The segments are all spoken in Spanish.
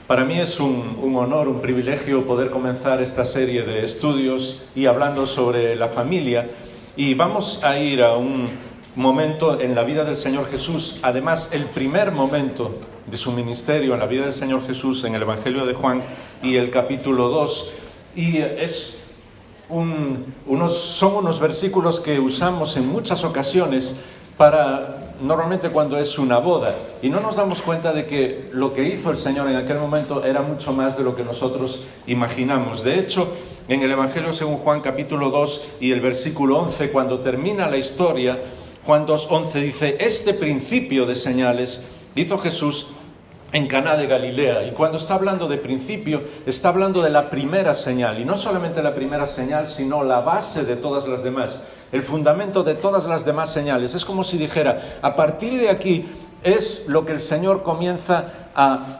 Para mí es un honor, un privilegio poder comenzar esta serie de estudios y hablando sobre la familia. Y vamos a ir a un momento en la vida del Señor Jesús, además el primer momento de su ministerio en la vida del Señor Jesús en el Evangelio de Juan y el capítulo 2. Y son unos versículos que usamos en muchas ocasiones normalmente cuando es una boda, y no nos damos cuenta de que lo que hizo el Señor en aquel momento era mucho más de lo que nosotros imaginamos. De hecho, en el Evangelio según Juan capítulo 2 y el versículo 11, cuando termina la historia, Juan 2:11 dice: este principio de señales hizo Jesús en Caná de Galilea. Y cuando está hablando de principio, está hablando de la primera señal, y no solamente la primera señal, sino la base de todas las demás. El fundamento de todas las demás señales. Es como si dijera, a partir de aquí es lo que el Señor comienza a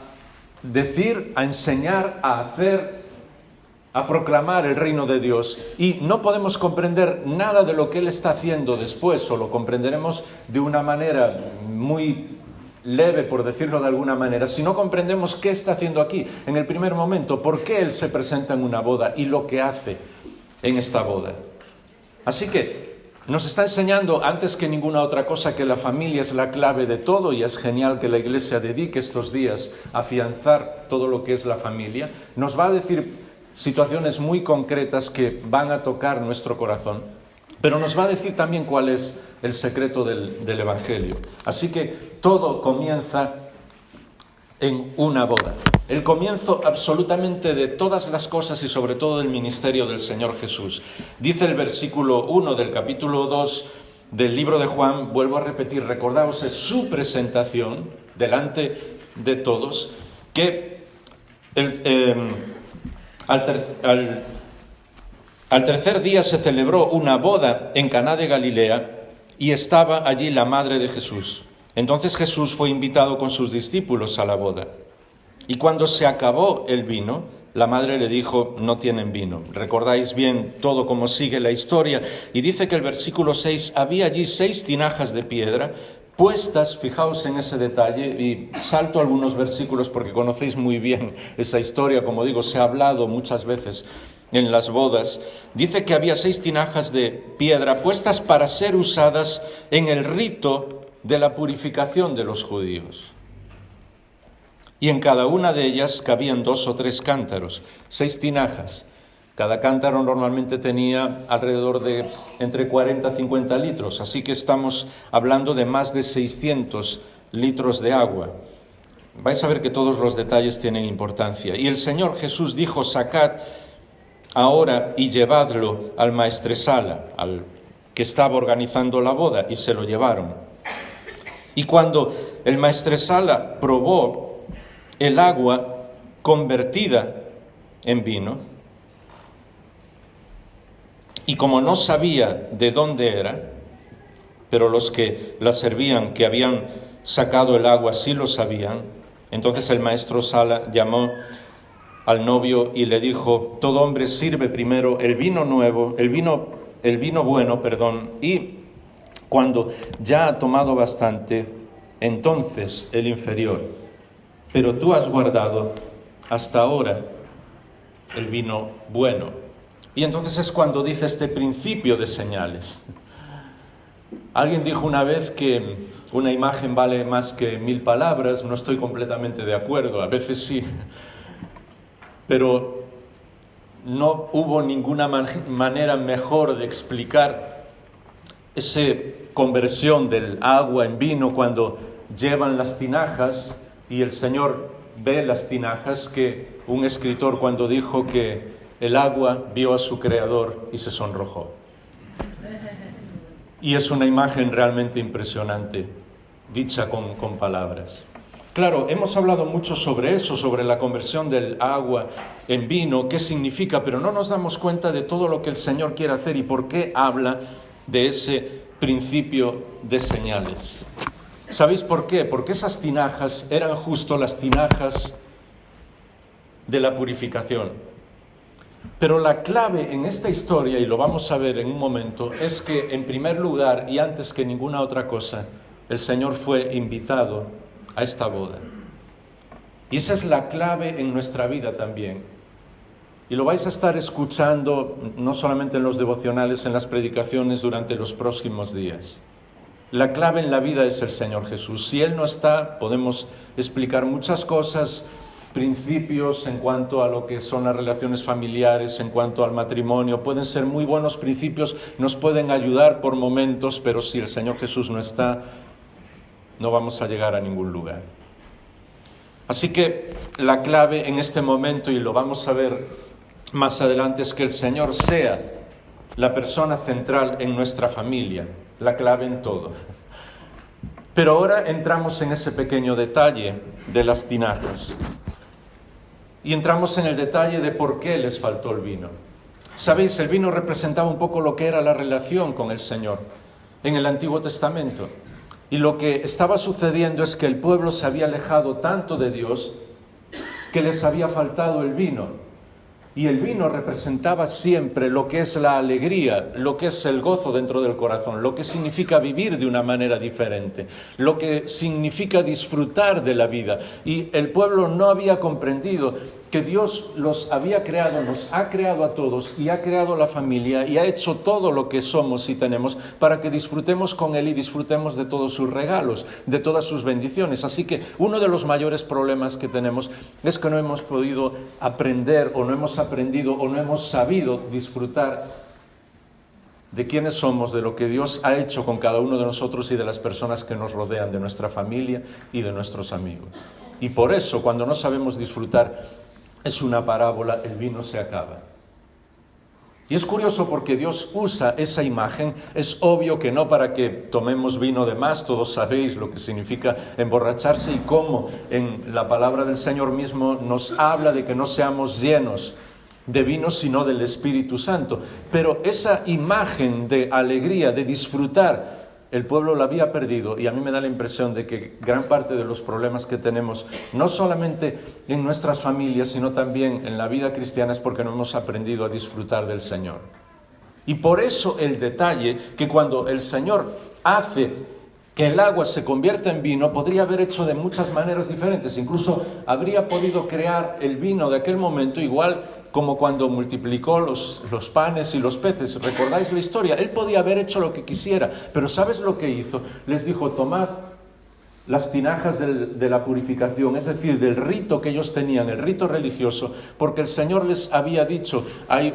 decir, a enseñar, a hacer, a proclamar el reino de Dios. Y no podemos comprender nada de lo que Él está haciendo después, o lo comprenderemos de una manera muy leve, por decirlo de alguna manera, si no comprendemos qué está haciendo aquí, en el primer momento, por qué Él se presenta en una boda y lo que hace en esta boda. Así que nos está enseñando, antes que ninguna otra cosa, que la familia es la clave de todo, y es genial que la Iglesia dedique estos días a afianzar todo lo que es la familia. Nos va a decir situaciones muy concretas que van a tocar nuestro corazón, pero nos va a decir también cuál es el secreto del Evangelio. Así que todo comienza en una boda. El comienzo absolutamente de todas las cosas y sobre todo del ministerio del Señor Jesús. Dice el versículo 1 del capítulo 2 del libro de Juan, vuelvo a repetir, recordaos, es su presentación delante de todos, que al tercer día se celebró una boda en Caná de Galilea y estaba allí la madre de Jesús. Entonces Jesús fue invitado con sus discípulos a la boda. Y cuando se acabó el vino, la madre le dijo: no tienen vino. Recordáis bien todo cómo sigue la historia. Y dice que el versículo 6, había allí 6 tinajas de piedra puestas, fijaos en ese detalle, y salto algunos versículos porque conocéis muy bien esa historia. Como digo, se ha hablado muchas veces en las bodas. Dice que había 6 tinajas de piedra puestas para ser usadas en el rito de la purificación de los judíos. Y en cada una de ellas cabían 2 o 3 cántaros, 6 tinajas. Cada cántaro normalmente tenía alrededor de entre 40 y 50 litros, así que estamos hablando de más de 600 litros de agua. Vais a ver que todos los detalles tienen importancia. Y el Señor Jesús dijo: sacad ahora y llevadlo al maestresala, al que estaba organizando la boda, y se lo llevaron. Y cuando el maestresala probó el agua convertida en vino, y como no sabía de dónde era, pero los que la servían, que habían sacado el agua, sí lo sabían, entonces el maestresala llamó al novio y le dijo: todo hombre sirve primero el vino bueno, y cuando ya ha tomado bastante, entonces el inferior. Pero tú has guardado hasta ahora el vino bueno. Y entonces es cuando dice este principio de señales. Alguien dijo una vez que una imagen vale más que 1000 palabras. No estoy completamente de acuerdo, a veces sí. Pero no hubo ninguna manera mejor de explicar esa conversión del agua en vino cuando llevan las tinajas y el Señor ve las tinajas, que un escritor cuando dijo que el agua vio a su creador y se sonrojó. Y es una imagen realmente impresionante, dicha con palabras. Claro, hemos hablado mucho sobre eso, sobre la conversión del agua en vino, qué significa, pero no nos damos cuenta de todo lo que el Señor quiere hacer y por qué habla de ese principio de señales. ¿Sabéis por qué? Porque esas tinajas eran justo las tinajas de la purificación. Pero la clave en esta historia, y lo vamos a ver en un momento, es que en primer lugar y antes que ninguna otra cosa, el Señor fue invitado a esta boda. Y esa es la clave en nuestra vida también. Y lo vais a estar escuchando no solamente en los devocionales, en las predicaciones durante los próximos días. La clave en la vida es el Señor Jesús. Si Él no está, podemos explicar muchas cosas, principios en cuanto a lo que son las relaciones familiares, en cuanto al matrimonio. Pueden ser muy buenos principios, nos pueden ayudar por momentos, pero si el Señor Jesús no está, no vamos a llegar a ningún lugar. Así que la clave en este momento, y lo vamos a ver más adelante, es que el Señor sea la persona central en nuestra familia, la clave en todo. Pero ahora entramos en ese pequeño detalle de las tinajas. Y entramos en el detalle de por qué les faltó el vino. Sabéis, el vino representaba un poco lo que era la relación con el Señor en el Antiguo Testamento. Y lo que estaba sucediendo es que el pueblo se había alejado tanto de Dios que les había faltado el vino. Y el vino representaba siempre lo que es la alegría, lo que es el gozo dentro del corazón, lo que significa vivir de una manera diferente, lo que significa disfrutar de la vida. Y el pueblo no había comprendido que Dios los había creado, nos ha creado a todos y ha creado la familia y ha hecho todo lo que somos y tenemos para que disfrutemos con Él y disfrutemos de todos sus regalos, de todas sus bendiciones. Así que uno de los mayores problemas que tenemos es que no hemos podido aprender o no hemos aprendido o no hemos sabido disfrutar de quiénes somos, de lo que Dios ha hecho con cada uno de nosotros y de las personas que nos rodean, de nuestra familia y de nuestros amigos. Y por eso, cuando no sabemos disfrutar, es una parábola, el vino se acaba. Y es curioso porque Dios usa esa imagen. Es obvio que no para que tomemos vino de más, todos sabéis lo que significa emborracharse y cómo en la palabra del Señor mismo nos habla de que no seamos llenos de vino, sino del Espíritu Santo. Pero esa imagen de alegría, de disfrutar, el pueblo la había perdido, y a mí me da la impresión de que gran parte de los problemas que tenemos, no solamente en nuestras familias, sino también en la vida cristiana, es porque no hemos aprendido a disfrutar del Señor. Y por eso el detalle que cuando el Señor hace que el agua se convierta en vino, podría haber hecho de muchas maneras diferentes. Incluso habría podido crear el vino de aquel momento igual como cuando multiplicó los panes y los peces. ¿Recordáis la historia? Él podía haber hecho lo que quisiera, pero ¿sabes lo que hizo? Les dijo, tomad las tinajas de la purificación, es decir, del rito que ellos tenían, el rito religioso, porque el Señor les había dicho, hay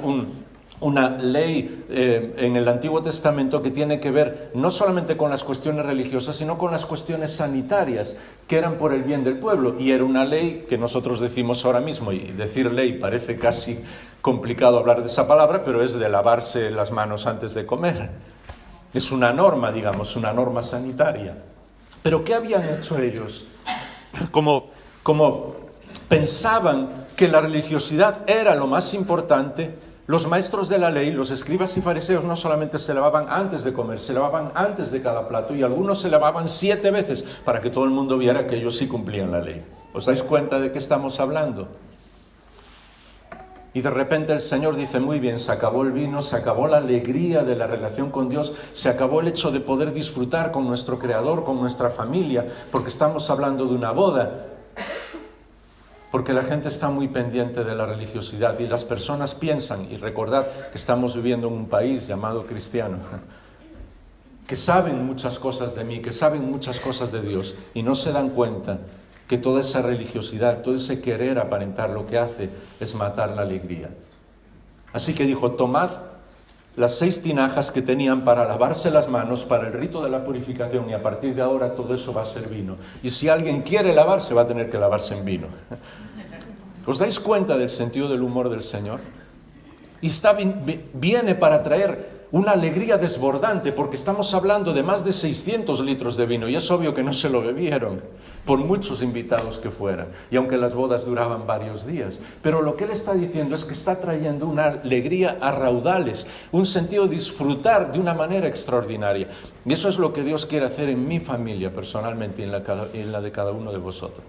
una ley en el Antiguo Testamento que tiene que ver no solamente con las cuestiones religiosas, sino con las cuestiones sanitarias, que eran por el bien del pueblo. Y era una ley que nosotros decimos ahora mismo, y decir ley parece casi complicado hablar de esa palabra, pero es de lavarse las manos antes de comer. Es una norma, digamos, una norma sanitaria. Pero ¿qué habían hecho ellos? Como pensaban que la religiosidad era lo más importante, los maestros de la ley, los escribas y fariseos, no solamente se lavaban antes de comer, se lavaban antes de cada plato, y algunos se lavaban 7 veces para que todo el mundo viera que ellos sí cumplían la ley. ¿Os dais cuenta de qué estamos hablando? Y de repente el Señor dice, muy bien, se acabó el vino, se acabó la alegría de la relación con Dios, se acabó el hecho de poder disfrutar con nuestro Creador, con nuestra familia, porque estamos hablando de una boda. Porque la gente está muy pendiente de la religiosidad y las personas piensan, y recordad que estamos viviendo en un país llamado cristiano, que saben muchas cosas de mí, que saben muchas cosas de Dios, y no se dan cuenta que toda esa religiosidad, todo ese querer aparentar, lo que hace es matar la alegría. Así que dijo, tomad las 6 tinajas que tenían para lavarse las manos, para el rito de la purificación, y a partir de ahora todo eso va a ser vino. Y si alguien quiere lavarse, va a tener que lavarse en vino. ¿Os dais cuenta del sentido del humor del Señor? Y viene para traer una alegría desbordante, porque estamos hablando de más de 600 litros de vino, y es obvio que no se lo bebieron, por muchos invitados que fueran, y aunque las bodas duraban varios días. Pero lo que Él está diciendo es que está trayendo una alegría a raudales, un sentido de disfrutar de una manera extraordinaria. Y eso es lo que Dios quiere hacer en mi familia personalmente y en la de cada uno de vosotros.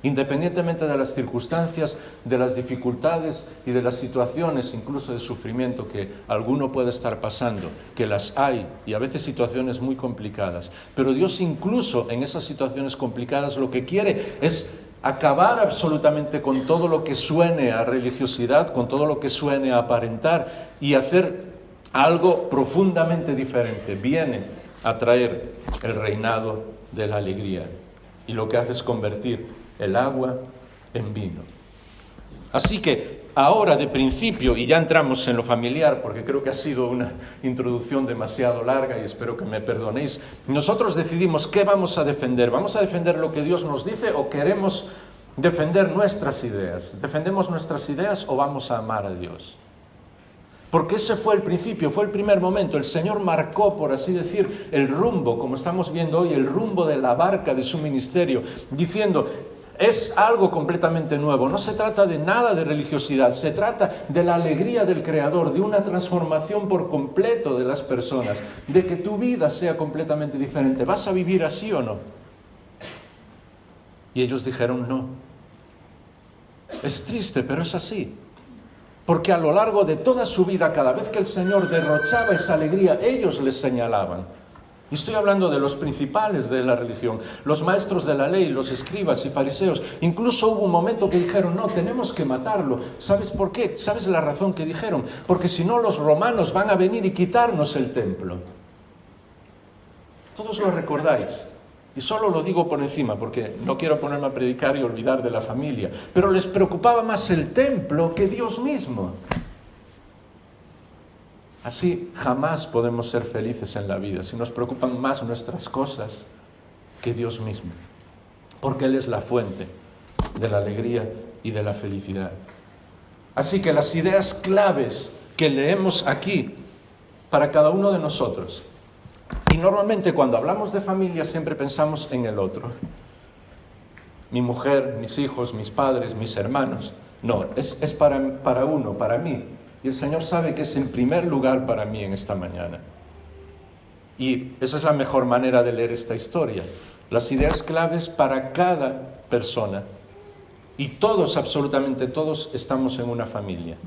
Independientemente de las circunstancias, de las dificultades y de las situaciones, incluso de sufrimiento que alguno puede estar pasando, que las hay, y a veces situaciones muy complicadas. Pero Dios incluso en esas situaciones complicadas lo que quiere es acabar absolutamente con todo lo que suene a religiosidad, con todo lo que suene a aparentar y hacer algo profundamente diferente. Viene a traer el reinado de la alegría y lo que hace es convertir el agua en vino. Así que ahora de principio, y ya entramos en lo familiar, porque creo que ha sido una introducción demasiado larga y espero que me perdonéis, nosotros decidimos qué vamos a defender. ¿Vamos a defender lo que Dios nos dice o queremos defender nuestras ideas? ¿Defendemos nuestras ideas o vamos a amar a Dios? Porque ese fue el principio, fue el primer momento. El Señor marcó, por así decir, el rumbo, como estamos viendo hoy, el rumbo de la barca de su ministerio, diciendo: es algo completamente nuevo. No se trata de nada de religiosidad, se trata de la alegría del Creador, de una transformación por completo de las personas, de que tu vida sea completamente diferente. ¿Vas a vivir así o no? Y ellos dijeron no. Es triste, pero es así. Porque a lo largo de toda su vida, cada vez que el Señor derrochaba esa alegría, ellos les señalaban. Y estoy hablando de los principales de la religión, los maestros de la ley, los escribas y fariseos. Incluso hubo un momento que dijeron: no, tenemos que matarlo. ¿Sabes por qué? ¿Sabes la razón que dijeron? Porque si no, los romanos van a venir y quitarnos el templo. Todos lo recordáis. Y solo lo digo por encima, porque no quiero ponerme a predicar y olvidar de la familia. Pero les preocupaba más el templo que Dios mismo. Así jamás podemos ser felices en la vida, si nos preocupan más nuestras cosas que Dios mismo. Porque Él es la fuente de la alegría y de la felicidad. Así que las ideas claves que leemos aquí para cada uno de nosotros. Y normalmente cuando hablamos de familia siempre pensamos en el otro. Mi mujer, mis hijos, mis padres, mis hermanos. No, es para uno, para mí. Y el Señor sabe que es en primer lugar para mí en esta mañana. Y esa es la mejor manera de leer esta historia. Las ideas claves para cada persona. Y todos, absolutamente todos, estamos en una familia.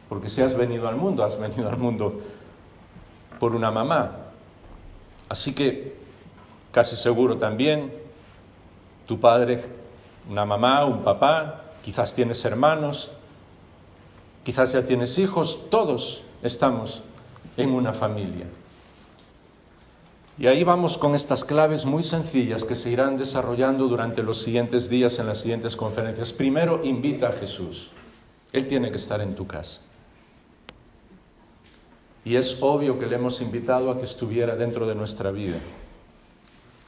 Porque si has venido al mundo por una mamá. Así que casi seguro también tu padre, una mamá, un papá, quizás tienes hermanos, quizás ya tienes hijos, todos estamos en una familia. Y ahí vamos con estas claves muy sencillas que se irán desarrollando durante los siguientes días en las siguientes conferencias. Primero, invita a Jesús. Él tiene que estar en tu casa. Y es obvio que le hemos invitado a que estuviera dentro de nuestra vida.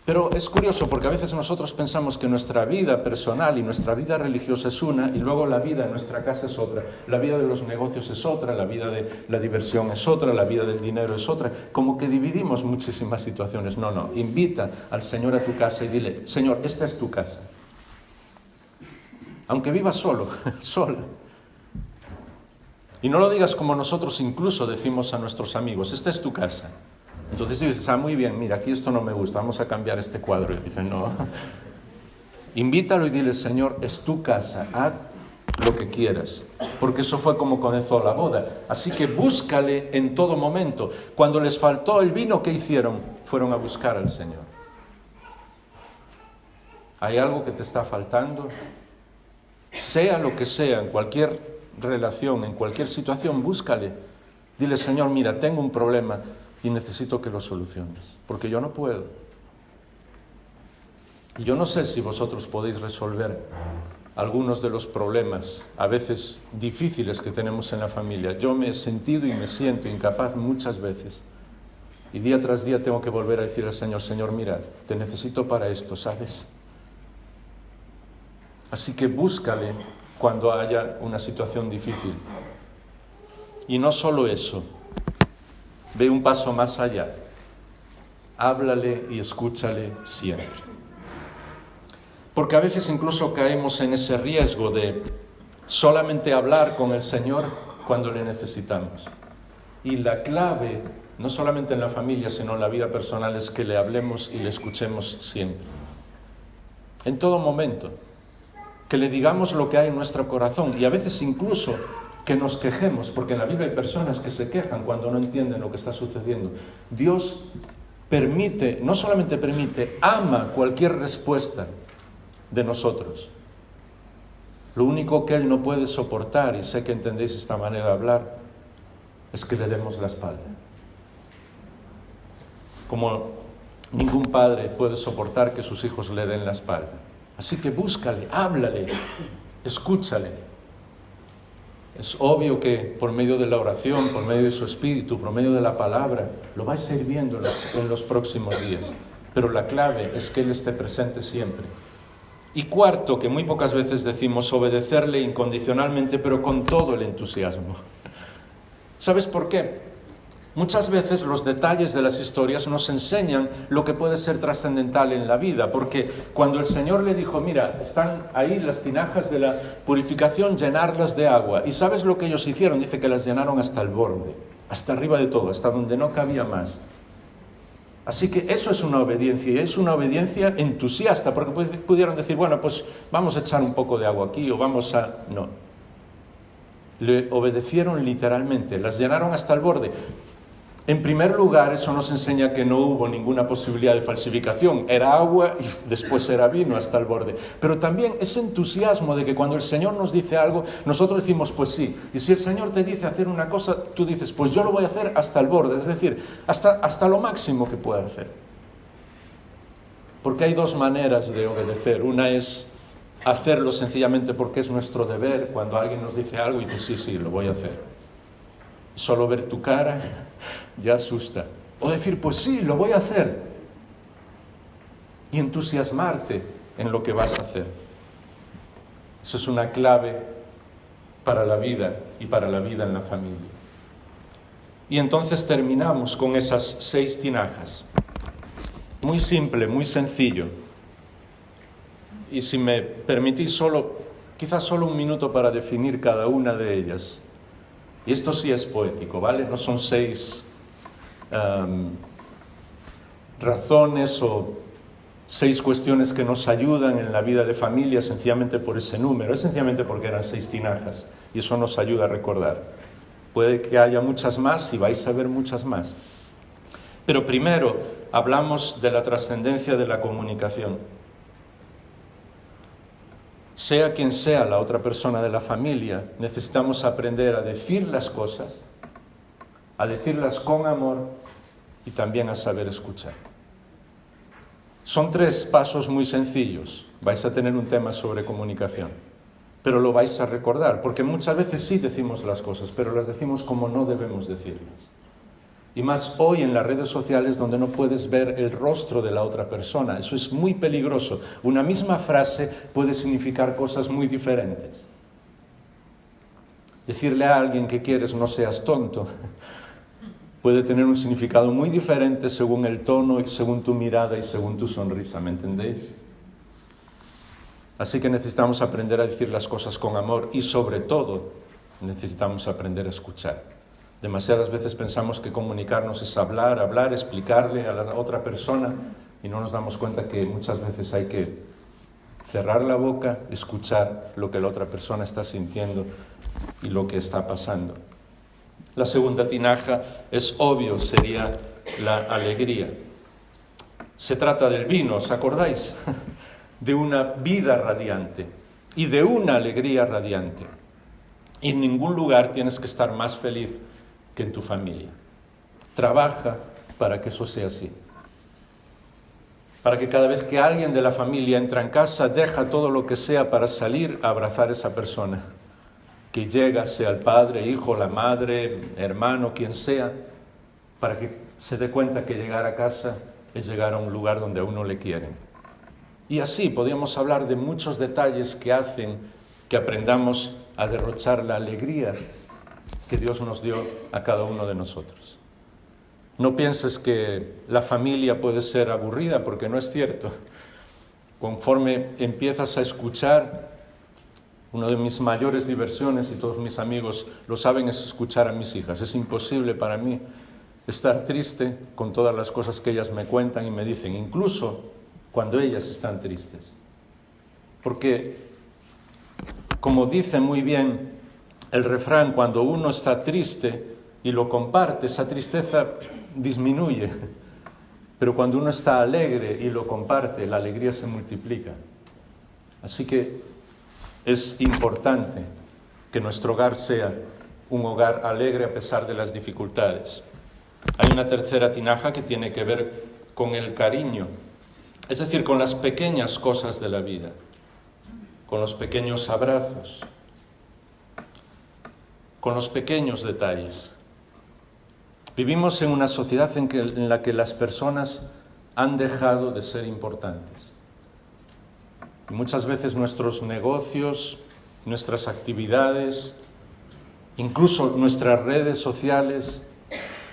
Pero es curioso porque a veces nosotros pensamos que nuestra vida personal y nuestra vida religiosa es una y luego la vida en nuestra casa es otra. La vida de los negocios es otra, la vida de la diversión es otra, la vida del dinero es otra. Como que dividimos muchísimas situaciones. No, invita al Señor a tu casa y dile: Señor, esta es tu casa. Aunque vivas solo, sola. Y no lo digas como nosotros incluso decimos a nuestros amigos: esta es tu casa. Entonces tú dices: muy bien, mira, aquí esto no me gusta, vamos a cambiar este cuadro. Y dicen: no. Invítalo y dile: Señor, es tu casa, haz lo que quieras. Porque eso fue como comenzó la boda. Así que búscale en todo momento. Cuando les faltó el vino, ¿qué hicieron? Fueron a buscar al Señor. ¿Hay algo que te está faltando? Sea lo que sea, en cualquier relación, en cualquier situación, búscale. Dile: Señor, mira, tengo un problema y necesito que lo soluciones, porque yo no puedo. Y yo no sé si vosotros podéis resolver algunos de los problemas, a veces difíciles, que tenemos en la familia. Yo me he sentido y me siento incapaz muchas veces. Y día tras día tengo que volver a decir al Señor: Señor, mira, te necesito para esto, ¿sabes? Así que búscale cuando haya una situación difícil. Y no solo eso, ve un paso más allá. Háblale y escúchale siempre. Porque a veces incluso caemos en ese riesgo de solamente hablar con el Señor cuando le necesitamos. Y la clave, no solamente en la familia, sino en la vida personal, es que le hablemos y le escuchemos siempre. En todo momento. Que le digamos lo que hay en nuestro corazón y a veces incluso que nos quejemos, porque en la Biblia hay personas que se quejan cuando no entienden lo que está sucediendo. Dios permite, no solamente permite, ama cualquier respuesta de nosotros. Lo único que Él no puede soportar, y sé que entendéis esta manera de hablar, es que le demos la espalda. Como ningún padre puede soportar que sus hijos le den la espalda. Así que búscale, háblale, escúchale. Es obvio que por medio de la oración, por medio de su espíritu, por medio de la palabra, lo vais a ir viendo en los próximos días. Pero la clave es que Él esté presente siempre. Y cuarto, que muy pocas veces decimos, obedecerle incondicionalmente, pero con todo el entusiasmo. ¿Sabes por qué? Muchas veces los detalles de las historias nos enseñan lo que puede ser trascendental en la vida, porque cuando el Señor le dijo, mira, están ahí las tinajas de la purificación, llenarlas de agua. ¿Y sabes lo que ellos hicieron? Dice que las llenaron hasta el borde, hasta arriba de todo, hasta donde no cabía más. Así que eso es una obediencia, y es una obediencia entusiasta, porque pudieron decir, bueno, pues vamos a echar un poco de agua aquí, o vamos a... No. Le obedecieron literalmente, las llenaron hasta el borde. En primer lugar, eso nos enseña que no hubo ninguna posibilidad de falsificación. Era agua y después era vino hasta el borde. Pero también ese entusiasmo de que cuando el Señor nos dice algo, nosotros decimos, pues sí. Y si el Señor te dice hacer una cosa, tú dices, pues yo lo voy a hacer hasta el borde. Es decir, hasta lo máximo que pueda hacer. Porque hay dos maneras de obedecer. Una es hacerlo sencillamente porque es nuestro deber. Cuando alguien nos dice algo y dice, sí, lo voy a hacer. Solo ver tu cara ya asusta. O decir, pues sí, lo voy a hacer. Y entusiasmarte en lo que vas a hacer. Eso es una clave para la vida y para la vida en la familia. Y entonces terminamos con esas 6 tinajas. Muy simple, muy sencillo. Y si me permitís quizás solo un minuto para definir cada una de ellas. Y esto sí es poético, ¿vale? No son 6 razones o 6 cuestiones que nos ayudan en la vida de familia sencillamente por ese número. Es sencillamente porque eran 6 tinajas y eso nos ayuda a recordar. Puede que haya muchas más y vais a ver muchas más. Pero primero hablamos de la trascendencia de la comunicación. Sea quien sea la otra persona de la familia, necesitamos aprender a decir las cosas, a decirlas con amor y también a saber escuchar. Son 3 pasos muy sencillos. Vais a tener un tema sobre comunicación, pero lo vais a recordar, porque muchas veces sí decimos las cosas, pero las decimos como no debemos decirlas. Y más hoy en las redes sociales donde no puedes ver el rostro de la otra persona. Eso es muy peligroso. Una misma frase puede significar cosas muy diferentes. Decirle a alguien que quieres no seas tonto puede tener un significado muy diferente según el tono y según tu mirada y según tu sonrisa, ¿me entendéis? Así que necesitamos aprender a decir las cosas con amor y sobre todo necesitamos aprender a escuchar. Demasiadas veces pensamos que comunicarnos es hablar, explicarle a la otra persona y no nos damos cuenta que muchas veces hay que cerrar la boca, escuchar lo que la otra persona está sintiendo y lo que está pasando. La segunda tinaja es obvio, sería la alegría. Se trata del vino, ¿os acordáis? De una vida radiante y de una alegría radiante. Y en ningún lugar tienes que estar más feliz que en tu familia. Trabaja para que eso sea así. Para que cada vez que alguien de la familia entra en casa, deja todo lo que sea para salir a abrazar a esa persona. Que llega, sea el padre, hijo, la madre, hermano, quien sea, para que se dé cuenta que llegar a casa es llegar a un lugar donde a uno le quieren. Y así podríamos hablar de muchos detalles que hacen que aprendamos a derrochar la alegría que Dios nos dio a cada uno de nosotros. No pienses que la familia puede ser aburrida, porque no es cierto. Conforme empiezas a escuchar, una de mis mayores diversiones, y todos mis amigos lo saben, es escuchar a mis hijas. Es imposible para mí estar triste con todas las cosas que ellas me cuentan y me dicen, incluso cuando ellas están tristes. Porque, como dice muy bien el refrán, cuando uno está triste y lo comparte, esa tristeza disminuye. Pero cuando uno está alegre y lo comparte, la alegría se multiplica. Así que es importante que nuestro hogar sea un hogar alegre a pesar de las dificultades. Hay una tercera tinaja que tiene que ver con el cariño, es decir, con las pequeñas cosas de la vida, con los pequeños abrazos, con los pequeños detalles. Vivimos en una sociedad en la que las personas han dejado de ser importantes. Y muchas veces nuestros negocios, nuestras actividades, incluso nuestras redes sociales,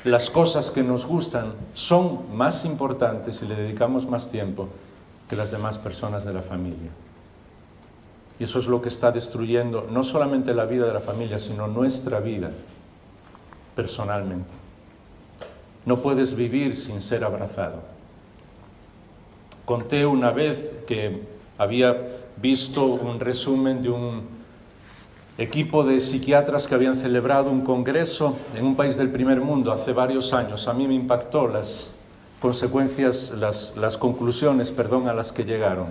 las cosas que nos gustan son más importantes y le dedicamos más tiempo que las demás personas de la familia. Y eso es lo que está destruyendo no solamente la vida de la familia, sino nuestra vida personalmente. No puedes vivir sin ser abrazado. Conté una vez que había visto un resumen de un equipo de psiquiatras que habían celebrado un congreso en un país del primer mundo hace varios años. A mí me impactó las consecuencias, las conclusiones, a las que llegaron.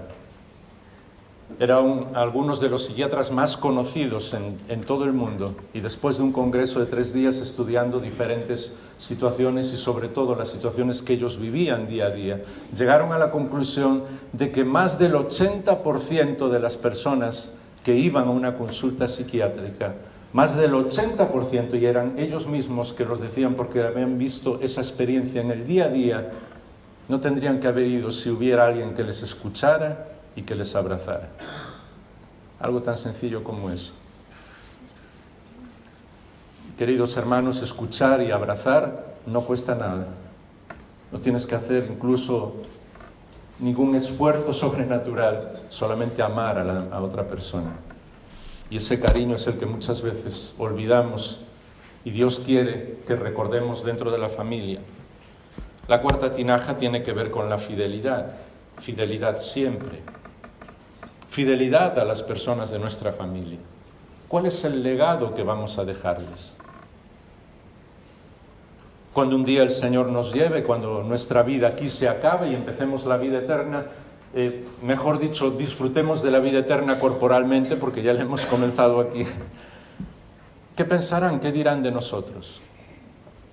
Eran algunos de los psiquiatras más conocidos en todo el mundo, y después de un congreso de 3 días estudiando diferentes situaciones y sobre todo las situaciones que ellos vivían día a día, llegaron a la conclusión de que más del 80% de las personas que iban a una consulta psiquiátrica, más del 80%, y eran ellos mismos que los decían porque habían visto esa experiencia en el día a día, no tendrían que haber ido si hubiera alguien que les escuchara y que les abrazara. Algo tan sencillo como eso. Queridos hermanos, escuchar y abrazar no cuesta nada. No tienes que hacer incluso ningún esfuerzo sobrenatural, solamente amar a otra persona. Y ese cariño es el que muchas veces olvidamos y Dios quiere que recordemos dentro de la familia. La cuarta tinaja tiene que ver con la fidelidad. Fidelidad siempre. Fidelidad a las personas de nuestra familia. ¿Cuál es el legado que vamos a dejarles? Cuando un día el Señor nos lleve, cuando nuestra vida aquí se acabe y empecemos la vida eterna, mejor dicho, disfrutemos de la vida eterna corporalmente, porque ya la hemos comenzado aquí. ¿Qué pensarán? ¿Qué dirán de nosotros?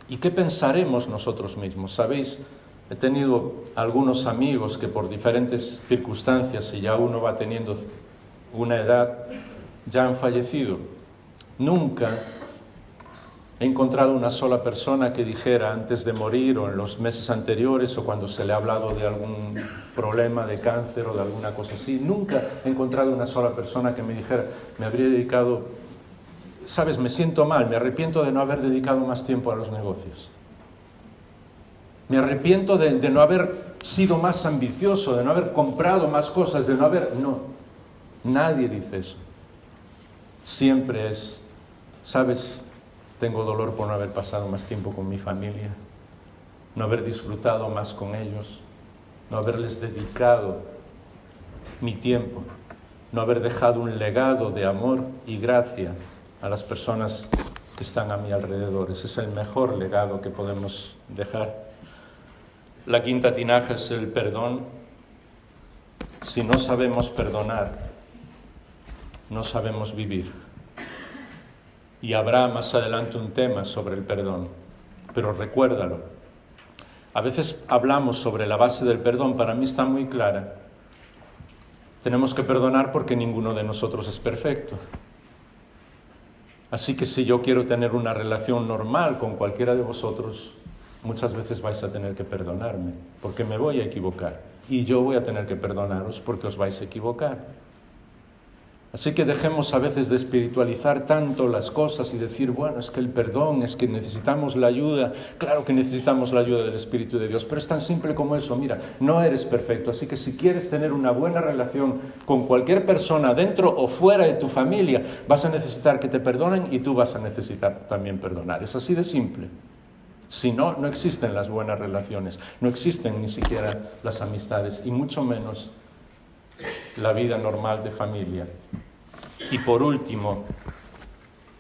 ¿Y qué pensaremos nosotros mismos? ¿Sabéis? He tenido algunos amigos que por diferentes circunstancias, y ya uno va teniendo una edad, ya han fallecido. Nunca he encontrado una sola persona que dijera antes de morir o en los meses anteriores o cuando se le ha hablado de algún problema de cáncer o de alguna cosa así, nunca he encontrado una sola persona que me dijera, me habría dedicado, sabes, me siento mal, me arrepiento de no haber dedicado más tiempo a los negocios. Me arrepiento de no haber sido más ambicioso, de no haber comprado más cosas, de no haber... No, nadie dice eso. Siempre es, ¿sabes? Tengo dolor por no haber pasado más tiempo con mi familia, no haber disfrutado más con ellos, no haberles dedicado mi tiempo, no haber dejado un legado de amor y gracia a las personas que están a mi alrededor. Ese es el mejor legado que podemos dejar. La quinta tinaja es el perdón. Si no sabemos perdonar, no sabemos vivir. Y habrá más adelante un tema sobre el perdón, pero recuérdalo. A veces hablamos sobre la base del perdón, para mí está muy clara. Tenemos que perdonar porque ninguno de nosotros es perfecto. Así que si yo quiero tener una relación normal con cualquiera de vosotros, muchas veces vais a tener que perdonarme, porque me voy a equivocar. Y yo voy a tener que perdonaros porque os vais a equivocar. Así que dejemos a veces de espiritualizar tanto las cosas y decir, bueno, es que el perdón, es que necesitamos la ayuda. Claro que necesitamos la ayuda del Espíritu de Dios, pero es tan simple como eso. Mira, no eres perfecto, así que si quieres tener una buena relación con cualquier persona dentro o fuera de tu familia, vas a necesitar que te perdonen y tú vas a necesitar también perdonar. Es así de simple. Si no, no existen las buenas relaciones, no existen ni siquiera las amistades y mucho menos la vida normal de familia. Y por último,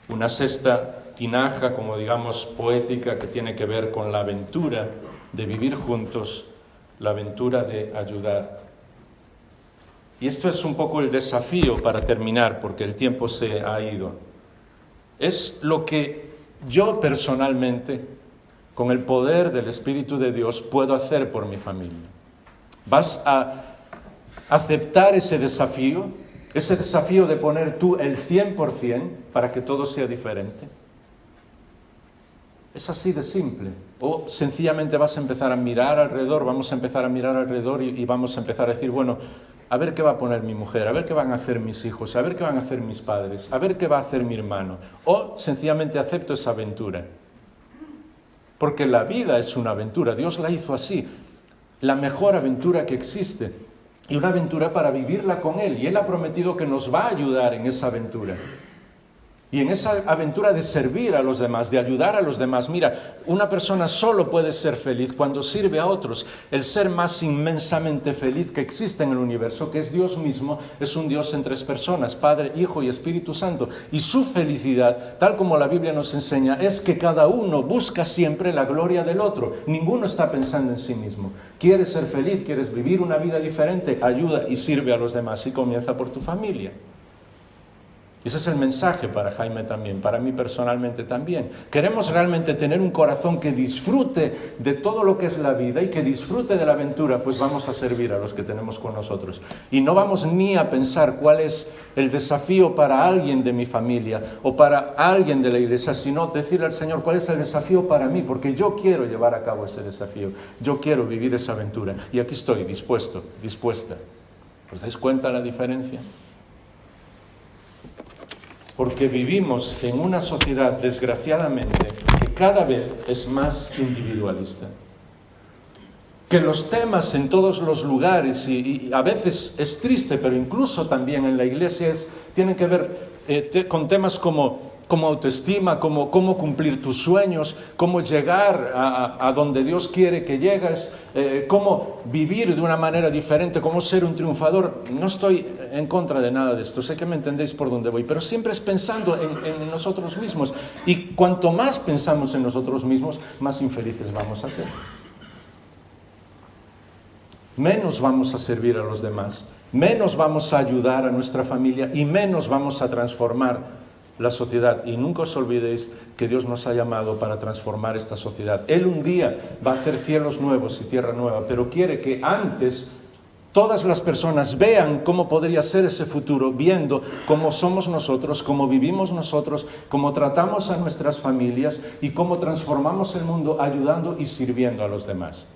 una sexta tinaja, como digamos poética, que tiene que ver con la aventura de vivir juntos, la aventura de ayudar. y esto es un poco el desafío para terminar, porque el tiempo se ha ido, es lo que yo personalmente, con el poder del Espíritu de Dios, puedo hacer por mi familia. ¿Vas a aceptar ese desafío de poner tú el 100% para que todo sea diferente? Es así de simple. O sencillamente vas a empezar a mirar alrededor, vamos a empezar a mirar alrededor y vamos a empezar a decir, bueno, a ver qué va a poner mi mujer, a ver qué van a hacer mis hijos, a ver qué van a hacer mis padres, a ver qué va a hacer mi hermano. O sencillamente acepto esa aventura. Porque la vida es una aventura, Dios la hizo así, la mejor aventura que existe. Y una aventura para vivirla con Él. Y Él ha prometido que nos va a ayudar en esa aventura. Y en esa aventura de servir a los demás, de ayudar a los demás. Mira, una persona solo puede ser feliz cuando sirve a otros. El ser más inmensamente feliz que existe en el universo, que es Dios mismo, es un Dios en tres personas, Padre, Hijo y Espíritu Santo. Y su felicidad, tal como la Biblia nos enseña, es que cada uno busca siempre la gloria del otro. Ninguno está pensando en sí mismo. Quieres ser feliz, quieres vivir una vida diferente, ayuda y sirve a los demás. Y comienza por tu familia. Ese es el mensaje para Jaime también, para mí personalmente también. Queremos realmente tener un corazón que disfrute de todo lo que es la vida y que disfrute de la aventura, pues vamos a servir a los que tenemos con nosotros. Y no vamos ni a pensar cuál es el desafío para alguien de mi familia o para alguien de la iglesia, sino decirle al Señor cuál es el desafío para mí, porque yo quiero llevar a cabo ese desafío, yo quiero vivir esa aventura. Y aquí estoy, dispuesta. ¿Os dais cuenta de la diferencia? Porque vivimos en una sociedad, desgraciadamente, que cada vez es más individualista. Que los temas en todos los lugares, y a veces es triste, pero incluso también en la iglesia, tienen que ver con temas como autoestima, como cómo cumplir tus sueños, cómo llegar a donde Dios quiere que llegues, cómo vivir de una manera diferente, cómo ser un triunfador. No estoy en contra de nada de esto, sé que me entendéis por dónde voy, pero siempre es pensando en nosotros mismos. Y cuanto más pensamos en nosotros mismos, más infelices vamos a ser. Menos vamos a servir a los demás, menos vamos a ayudar a nuestra familia y menos vamos a transformar la sociedad. Y nunca os olvidéis que Dios nos ha llamado para transformar esta sociedad. Él un día va a hacer cielos nuevos y tierra nueva, pero quiere que antes todas las personas vean cómo podría ser ese futuro, viendo cómo somos nosotros, cómo vivimos nosotros, cómo tratamos a nuestras familias y cómo transformamos el mundo ayudando y sirviendo a los demás.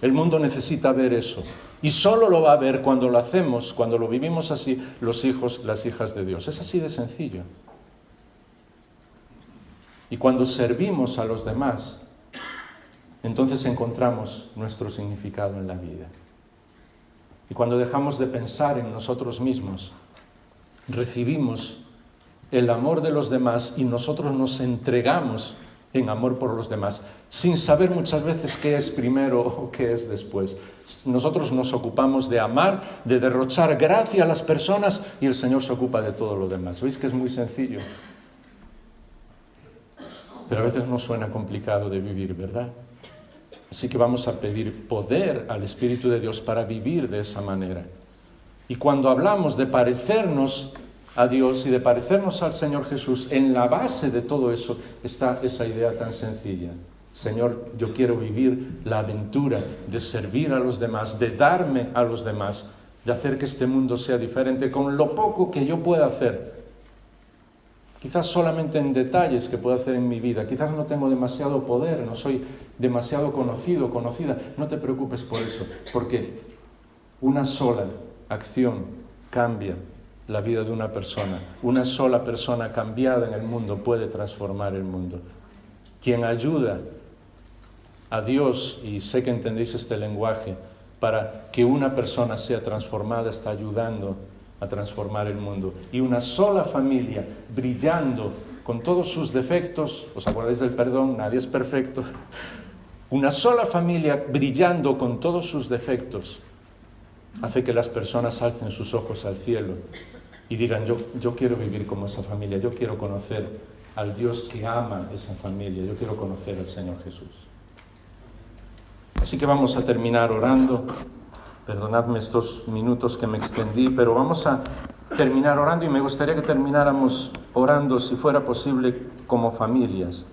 El mundo necesita ver eso. Y solo lo va a ver cuando lo hacemos, cuando lo vivimos así, los hijos, las hijas de Dios. Es así de sencillo. Y cuando servimos a los demás, entonces encontramos nuestro significado en la vida. Y cuando dejamos de pensar en nosotros mismos, recibimos el amor de los demás y nosotros nos entregamos en amor por los demás, sin saber muchas veces qué es primero o qué es después. Nosotros nos ocupamos de amar, de derrochar gracia a las personas y el Señor se ocupa de todo lo demás. ¿Veis que es muy sencillo? Pero a veces nos suena complicado de vivir, ¿verdad? Así que vamos a pedir poder al Espíritu de Dios para vivir de esa manera. Y cuando hablamos de parecernos a Dios y de parecernos al Señor Jesús, en la base de todo eso está esa idea tan sencilla. Señor, yo quiero vivir la aventura de servir a los demás, de darme a los demás, de hacer que este mundo sea diferente con lo poco que yo pueda hacer. Quizás solamente en detalles que puedo hacer en mi vida. Quizás no tengo demasiado poder, no soy demasiado conocido o conocida. No te preocupes por eso, porque una sola acción cambia la vida de una persona. Una sola persona cambiada en el mundo puede transformar el mundo. Quien ayuda a Dios, y sé que entendéis este lenguaje, para que una persona sea transformada, está ayudando a transformar el mundo. Y una sola familia brillando con todos sus defectos, ¿os acordáis del perdón? Nadie es perfecto. Una sola familia brillando con todos sus defectos hace que las personas alcen sus ojos al cielo y digan, yo quiero vivir como esa familia, yo quiero conocer al Dios que ama esa familia, yo quiero conocer al Señor Jesús. Así que vamos a terminar orando Perdonadme estos minutos que me extendí, pero vamos a terminar orando y me gustaría que termináramos orando, si fuera posible, como familias.